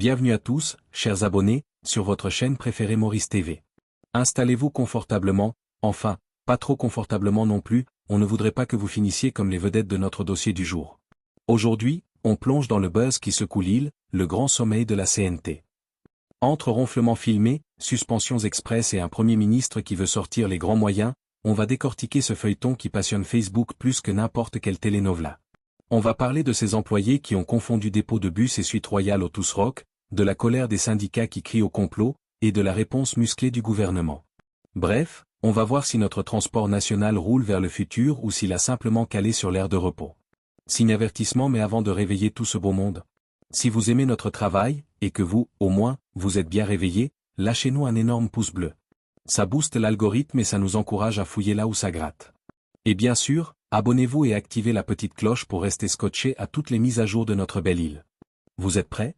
Bienvenue à tous, chers abonnés, sur votre chaîne préférée Maurice TV. Installez-vous confortablement, enfin, pas trop confortablement non plus, on ne voudrait pas que vous finissiez comme les vedettes de notre dossier du jour. Aujourd'hui, on plonge dans le buzz qui secoue l'île, le grand sommeil de la CNT. Entre ronflements filmés, suspensions express et un Premier ministre qui veut sortir les grands moyens, on va décortiquer ce feuilleton qui passionne Facebook plus que n'importe quelle télénovela. On va parler de ces employés qui ont confondu dépôt de bus et suite royale au Tous-Rock, de la colère des syndicats qui crient au complot, et de la réponse musclée du gouvernement. Bref, on va voir si notre transport national roule vers le futur ou s'il a simplement calé sur l'aire de repos. Signe avertissement mais avant de réveiller tout ce beau monde. Si vous aimez notre travail, et que vous, au moins, vous êtes bien réveillés, lâchez-nous un énorme pouce bleu. Ça booste l'algorithme et ça nous encourage à fouiller là où ça gratte. Et bien sûr, abonnez-vous et activez la petite cloche pour rester scotché à toutes les mises à jour de notre belle île. Vous êtes prêts?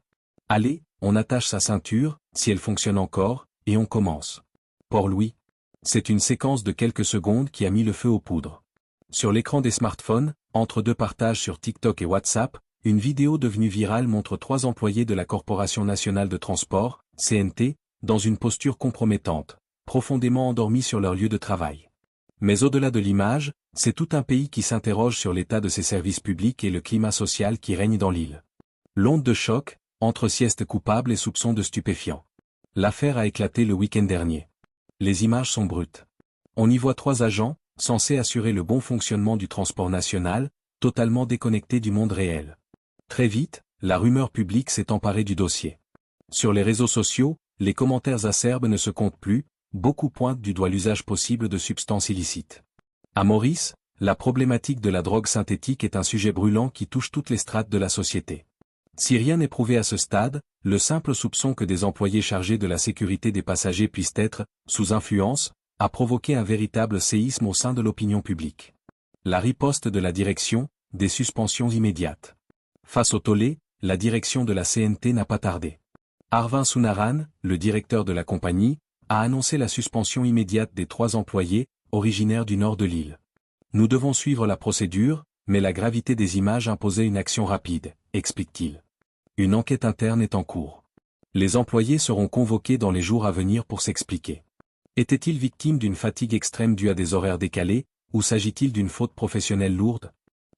Allez, on attache sa ceinture, si elle fonctionne encore, et on commence. Port-Louis. C'est une séquence de quelques secondes qui a mis le feu aux poudres. Sur l'écran des smartphones, entre deux partages sur TikTok et WhatsApp, une vidéo devenue virale montre 3 employés de la Corporation nationale de transport, CNT, dans une posture compromettante, profondément endormis sur leur lieu de travail. Mais au-delà de l'image, c'est tout un pays qui s'interroge sur l'état de ses services publics et le climat social qui règne dans l'île. L'onde de choc, entre sieste coupable et soupçons de stupéfiants. L'affaire a éclaté le week-end dernier. Les images sont brutes. On y voit 3 agents, censés assurer le bon fonctionnement du transport national, totalement déconnectés du monde réel. Très vite, la rumeur publique s'est emparée du dossier. Sur les réseaux sociaux, les commentaires acerbes ne se comptent plus, beaucoup pointent du doigt l'usage possible de substances illicites. À Maurice, la problématique de la drogue synthétique est un sujet brûlant qui touche toutes les strates de la société. Si rien n'est prouvé à ce stade, le simple soupçon que des employés chargés de la sécurité des passagers puissent être, sous influence, a provoqué un véritable séisme au sein de l'opinion publique. La riposte de la direction, des suspensions immédiates. Face au tollé, la direction de la CNT n'a pas tardé. Arvind Sounarane, le directeur de la compagnie, a annoncé la suspension immédiate des 3 employés, originaires du nord de l'île. Nous devons suivre la procédure, mais la gravité des images imposait une action rapide, explique-t-il. Une enquête interne est en cours. Les employés seront convoqués dans les jours à venir pour s'expliquer. Étaient-ils victimes d'une fatigue extrême due à des horaires décalés, ou s'agit-il d'une faute professionnelle lourde?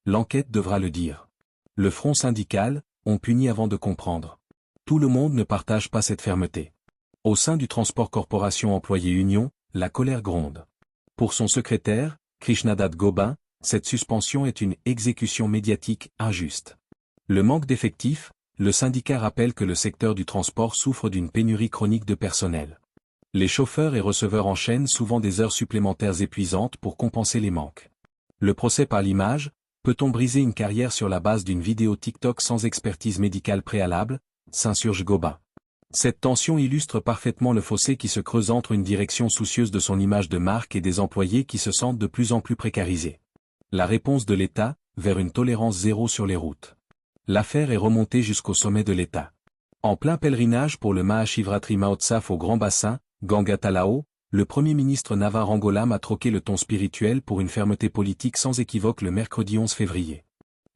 L'enquête devra le dire. Le front syndical, on punit avant de comprendre. Tout le monde ne partage pas cette fermeté. Au sein du Transport Corporation Employés Union, la colère gronde. Pour son secrétaire, Krishnadat Gobin, cette suspension est une exécution médiatique injuste. Le manque d'effectifs, le syndicat rappelle que le secteur du transport souffre d'une pénurie chronique de personnel. Les chauffeurs et receveurs enchaînent souvent des heures supplémentaires épuisantes pour compenser les manques. Le procès par l'image, peut-on briser une carrière sur la base d'une vidéo TikTok sans expertise médicale préalable, s'insurge Gobin. Cette tension illustre parfaitement le fossé qui se creuse entre une direction soucieuse de son image de marque et des employés qui se sentent de plus en plus précarisés. La réponse de l'État, vers une tolérance zéro sur les routes. L'affaire est remontée jusqu'au sommet de l'État. En plein pèlerinage pour le Mahashivratri Mahotsaf au Grand Bassin, Ganga Talao, le Premier ministre Nava Rangolam a troqué le ton spirituel pour une fermeté politique sans équivoque le mercredi 11 février.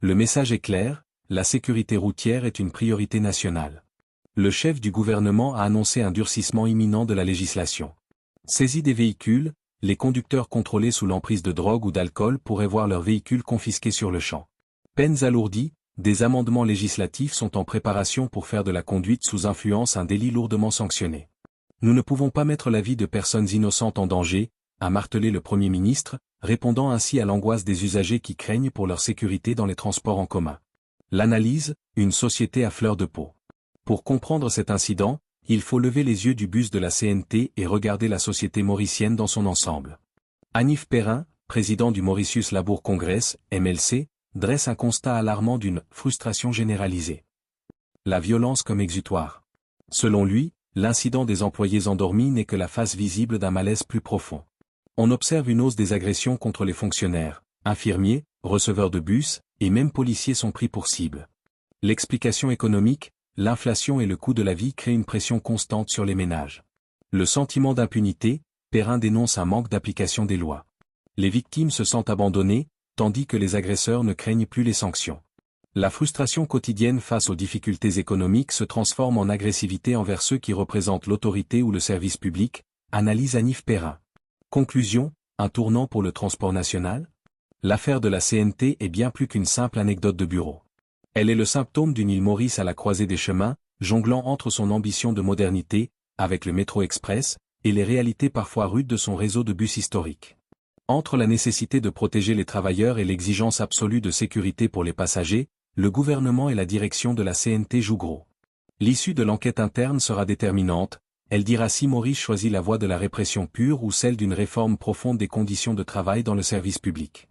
Le message est clair, la sécurité routière est une priorité nationale. Le chef du gouvernement a annoncé un durcissement imminent de la législation. Saisie des véhicules, les conducteurs contrôlés sous l'emprise de drogue ou d'alcool pourraient voir leurs véhicules confisqués sur le champ. Peines alourdies, des amendements législatifs sont en préparation pour faire de la conduite sous influence un délit lourdement sanctionné. Nous ne pouvons pas mettre la vie de personnes innocentes en danger, a martelé le Premier ministre, répondant ainsi à l'angoisse des usagers qui craignent pour leur sécurité dans les transports en commun. L'analyse, une société à fleur de peau. Pour comprendre cet incident, il faut lever les yeux du bus de la CNT et regarder la société mauricienne dans son ensemble. Hanif Perrin, président du Mauritius Labour Congress, MLC, dresse un constat alarmant d'une frustration généralisée. La violence comme exutoire. Selon lui, l'incident des employés endormis n'est que la face visible d'un malaise plus profond. On observe une hausse des agressions contre les fonctionnaires, infirmiers, receveurs de bus, et même policiers sont pris pour cible. L'explication économique, l'inflation et le coût de la vie créent une pression constante sur les ménages. Le sentiment d'impunité, Perrin dénonce un manque d'application des lois. Les victimes se sentent abandonnées, tandis que les agresseurs ne craignent plus les sanctions. La frustration quotidienne face aux difficultés économiques se transforme en agressivité envers ceux qui représentent l'autorité ou le service public, analyse Anif Perrin. Conclusion, un tournant pour le transport national? L'affaire de la CNT est bien plus qu'une simple anecdote de bureau. Elle est le symptôme d'une île Maurice à la croisée des chemins, jonglant entre son ambition de modernité, avec le métro express, et les réalités parfois rudes de son réseau de bus historique. Entre la nécessité de protéger les travailleurs et l'exigence absolue de sécurité pour les passagers, le gouvernement et la direction de la CNT jouent gros. L'issue de l'enquête interne sera déterminante, elle dira si Maurice choisit la voie de la répression pure ou celle d'une réforme profonde des conditions de travail dans le service public.